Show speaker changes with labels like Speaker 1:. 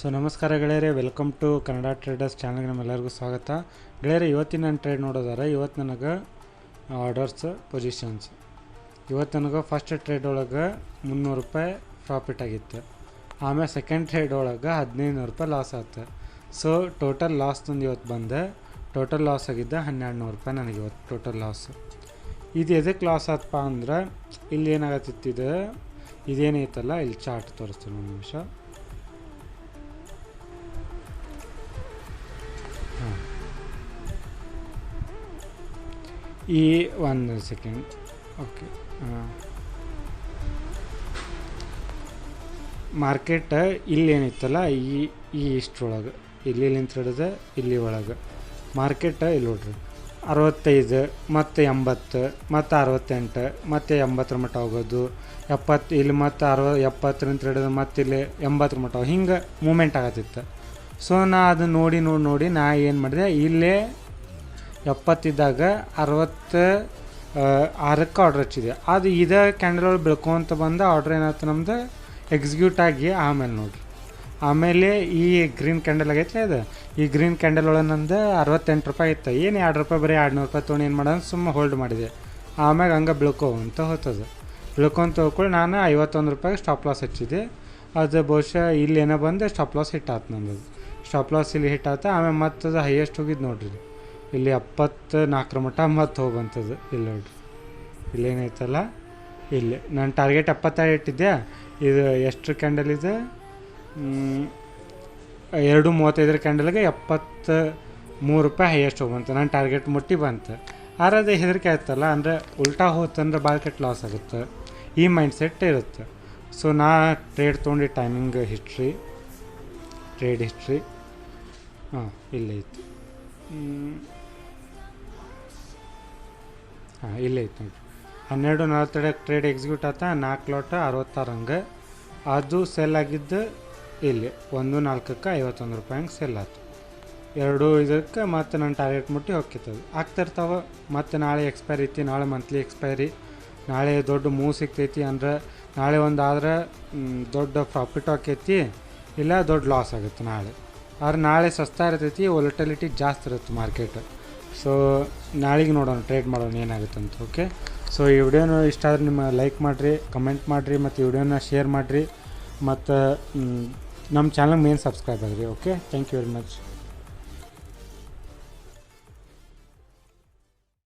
Speaker 1: So ನಮಸ್ಕಾರ ಗೆಳೆಯರೆ, welcome to Kannada traders ಚಾನಲ್ಗೆ ನಮ್ಮೆಲ್ಲರಿಗೂ ಸ್ವಾಗತ. ಗೆಳೆಯರೆ, ಇವತ್ತಿನ ನಾನು ಟ್ರೇಡ್ ನೋಡೋದಾರೆ. ಇವತ್ತು ನನಗೆ ಆರ್ಡರ್ಸ್ ಪೊಸಿಷನ್ಸ್. ಇವತ್ತು ನನಗೆ ಫಸ್ಟ್ ಟ್ರೇಡ್ ಒಳಗೆ 300 ರೂಪಾಯಿ ಪ್ರಾಫಿಟ್ ಆಗಿತ್ತು. ಆಮೇಲೆ ಸೆಕೆಂಡ್ ಟ್ರೇಡ್ ಒಳಗೆ 1500 ರೂಪಾಯಿ ಲಾಸ್ ಆಯ್ತು. ಸೊ ಟೋಟಲ್ ಲಾಸ್ ತಂದು ಇವತ್ತು ಬಂದೆ. ಟೋಟಲ್ ಲಾಸ್ ಆಗಿದ್ದ 1200 ರೂಪಾಯಿ ನನಗೆ ಇವತ್ತು ಟೋಟಲ್ ಲಾಸ್. ಇದು ಎದಕ್ಕೆ ಲಾಸ್ ಆತಪ್ಪ ಅಂದ್ರೆ, ಇಲ್ಲಿ ಏನಾಗತ್ತಿತ್ತು, ಇದೇನೈತಲ್ಲ, ಇಲ್ಲಿ ಚಾರ್ಟ್ ತೋರಿಸ್ತೀನಿ ಒಂದು ನಿಮಿಷ. ಈ ಒಂದು ಸೆಕೆಂಡ್. ಓಕೆ, ಮಾರ್ಕೆಟ್ ಇಲ್ಲಿ ಏನಿತ್ತಲ್ಲ, ಈ ಇಷ್ಟರೊಳಗೆ ಇಲ್ಲಿ ನಿಂತಿರೋದು, ಇಲ್ಲಿ ಒಳಗೆ ಮಾರ್ಕೆಟ್ ಇಲ್ಲಿ ನೋಡ್ರಿ 65 ಮತ್ತು 80 ಮತ್ತು 68 ಮತ್ತು 80 ಮಟ್ಟ ಹೋಗೋದು, 70 ಇಲ್ಲಿ ಮತ್ತು 70 ಹಿಡಿದು ಮತ್ತು ಇಲ್ಲಿ 80 ಮಟ್ಟ ಹಿಂಗೆ ಮೂಮೆಂಟ್ ಆಗತ್ತಿತ್ತು. ಸೊ ನಾ ಅದನ್ನು ನೋಡಿ ನಾ ಏನು ಮಾಡಿದೆ, ಇಲ್ಲೇ 70 ಇದ್ದಾಗ 66ಕ್ಕೆ ಆರ್ಡ್ರ್ ಹಚ್ಚಿದೆ. ಅದು ಇದೇ ಕ್ಯಾಂಡಲ್ ಒಳಗೆ ಬೆಳ್ಕೊಂತ ಬಂದ ಆರ್ಡ್ರ್ ಏನಾಯ್ತು ನಮ್ದು ಎಕ್ಸಿಕ್ಯೂಟ್ ಆಗಿ. ಆಮೇಲೆ ನೋಡಿರಿ, ಆಮೇಲೆ ಈ ಗ್ರೀನ್ ಕ್ಯಾಂಡಲ್ ಆಗೈತೆ, ಅದು ಈ ಗ್ರೀನ್ ಕ್ಯಾಂಡಲ್ ಒಳಗೆ ನಂದು 68 ರೂಪಾಯಿ ಇತ್ತು. ಏನು 2 ರೂಪಾಯಿ ಬರೀ 200 ರೂಪಾಯಿ ತೊಗೊಂಡು ಏನು ಮಾಡೋದು, ಸುಮ್ಮನೆ ಹೋಲ್ಡ್ ಮಾಡಿದೆ. ಆಮ್ಯಾಗ ಹಂಗೆ ಬೆಳ್ಕೊಂತ ಹೋಗ್ತದೆ. ಬೆಳ್ಕೊಂತ ಹೋಗ್ಕೊಳ್ಳಿ ನಾನು 51 ರೂಪಾಯಿಗೆ ಸ್ಟಾಪ್ ಲಾಸ್ ಹಚ್ಚಿದೆ. ಅದು ಬಹುಶಃ ಇಲ್ಲಿ ಏನೋ ಬಂದು ಸ್ಟಾಪ್ ಲಾಸ್ ಹಿಟ್ ಆಯ್ತು ನನ್ನದು. ಸ್ಟಾಪ್ ಲಾಸ್ ಇಲ್ಲಿ ಹಿಟ್ ಆಯ್ತು. ಆಮೇಲೆ ಮತ್ತು ಅದು ಹೈಯೆಸ್ಟ್ ಹೋಗಿದ್ದು ನೋಡ್ರಿ, ಇಲ್ಲಿ 74 ಮಟ್ಟ ಮತ್ತು ಹೋಗ್ಬಂತದ್ದು. ಇಲ್ಲಿ ನೋಡ್ರಿ, ಇಲ್ಲೇನೈತಲ್ಲ, ಇಲ್ಲಿ ನನ್ನ ಟಾರ್ಗೆಟ್ 75 ಇಟ್ಟಿದ್ದೆ. ಇದು ಎಷ್ಟು ಕ್ಯಾಂಡಲ್ ಇದೆ, 2:35 ಕ್ಯಾಂಡಲ್ಗೆ 73 ರೂಪಾಯಿ ಹೈಯೆಸ್ಟ್ ಹೋಗ್ಬಂತು. ನನ್ನ ಟಾರ್ಗೆಟ್ ಮುಟ್ಟಿ ಬಂತು. ಆದ್ರೆ ಅದು ಹೆದರಿಕೆ ಆಯ್ತಲ್ಲ, ಅಂದರೆ ಉಲ್ಟಾ ಹೋತಂದ್ರೆ ಭಾಳ ಕೆಟ್ಟ ಲಾಸ್ ಆಗುತ್ತೆ. ಈ ಮೈಂಡ್ ಸೆಟ್ ಇರುತ್ತೆ. ಸೊ ನಾ ಟ್ರೇಡ್ ತೊಗೊಂಡು ಟೈಮಿಂಗ್ ಹಿಸ್ಟ್ರಿ, ಟ್ರೇಡ್ ಹಿಸ್ಟ್ರಿ ಇಲ್ಲೇ ಐತಿ. ಇಲ್ಲೇ ಐತೆ ನೋಡಿರಿ, 12:42 ಟ್ರೇಡ್ ಎಕ್ಸಿಕ್ಯೂಟ್ ಆತ. 4 ಲಾಟ್ 66 ಹಂಗೆ. ಅದು ಸೆಲ್ ಆಗಿದ್ದು ಇಲ್ಲಿ 1:04ಕ್ಕೆ 51 ರೂಪಾಯಿ ಹಂಗೆ ಸೆಲ್ ಆಯ್ತು. 2:05ಕ್ಕೆ ಮತ್ತು ನನ್ನ ಟಾರ್ಗೆಟ್ ಮುಟ್ಟಿ ಹೋಗ್ತದೆ. ಆಗ್ತಿರ್ತಾವೆ. ಮತ್ತು ನಾಳೆ ಎಕ್ಸ್ಪೈರಿ ಐತಿ, ನಾಳೆ ಮಂತ್ಲಿ ಎಕ್ಸ್ಪೈರಿ. ನಾಳೆ ದೊಡ್ಡ ಮೂವ್ ಸಿಗ್ತೈತಿ ಅಂದ್ರೆ, ನಾಳೆ ಒಂದು ಆದ್ರೆ ದೊಡ್ಡ ಪ್ರಾಫಿಟ್ ಆಕೈತಿ, ಇಲ್ಲ ದೊಡ್ಡ ಲಾಸ್ ಆಗುತ್ತೆ ನಾಳೆ. ಆದ್ರೆ ನಾಳೆ ಸಸ್ತಾ ಇರ್ತೈತಿ, ವೊಲಟಿಲಿಟಿ ಜಾಸ್ತಿ ಇರುತ್ತೆ ಮಾರ್ಕೆಟ್. ಸೊ ನಾಳೆಗೆ ನೋಡೋಣ, ಟ್ರೇಡ್ ಮಾಡೋಣ ಏನಾಗುತ್ತಂತ. ಓಕೆ, ಸೊ ಈ ವಿಡಿಯೋನ ಇಷ್ಟ ಆದರೆ ನಿಮ್ಮ ಲೈಕ್ ಮಾಡಿರಿ, ಕಮೆಂಟ್ ಮಾಡಿರಿ, ಮತ್ತು ಈ ವಿಡಿಯೋನ ಶೇರ್ ಮಾಡಿರಿ, ಮತ್ತು ನಮ್ಮ ಚಾನಲ್ಗೆ ಮೇನ್ ಸಬ್ಸ್ಕ್ರೈಬ್ ಆಗಿರಿ. Okay, thank you very much.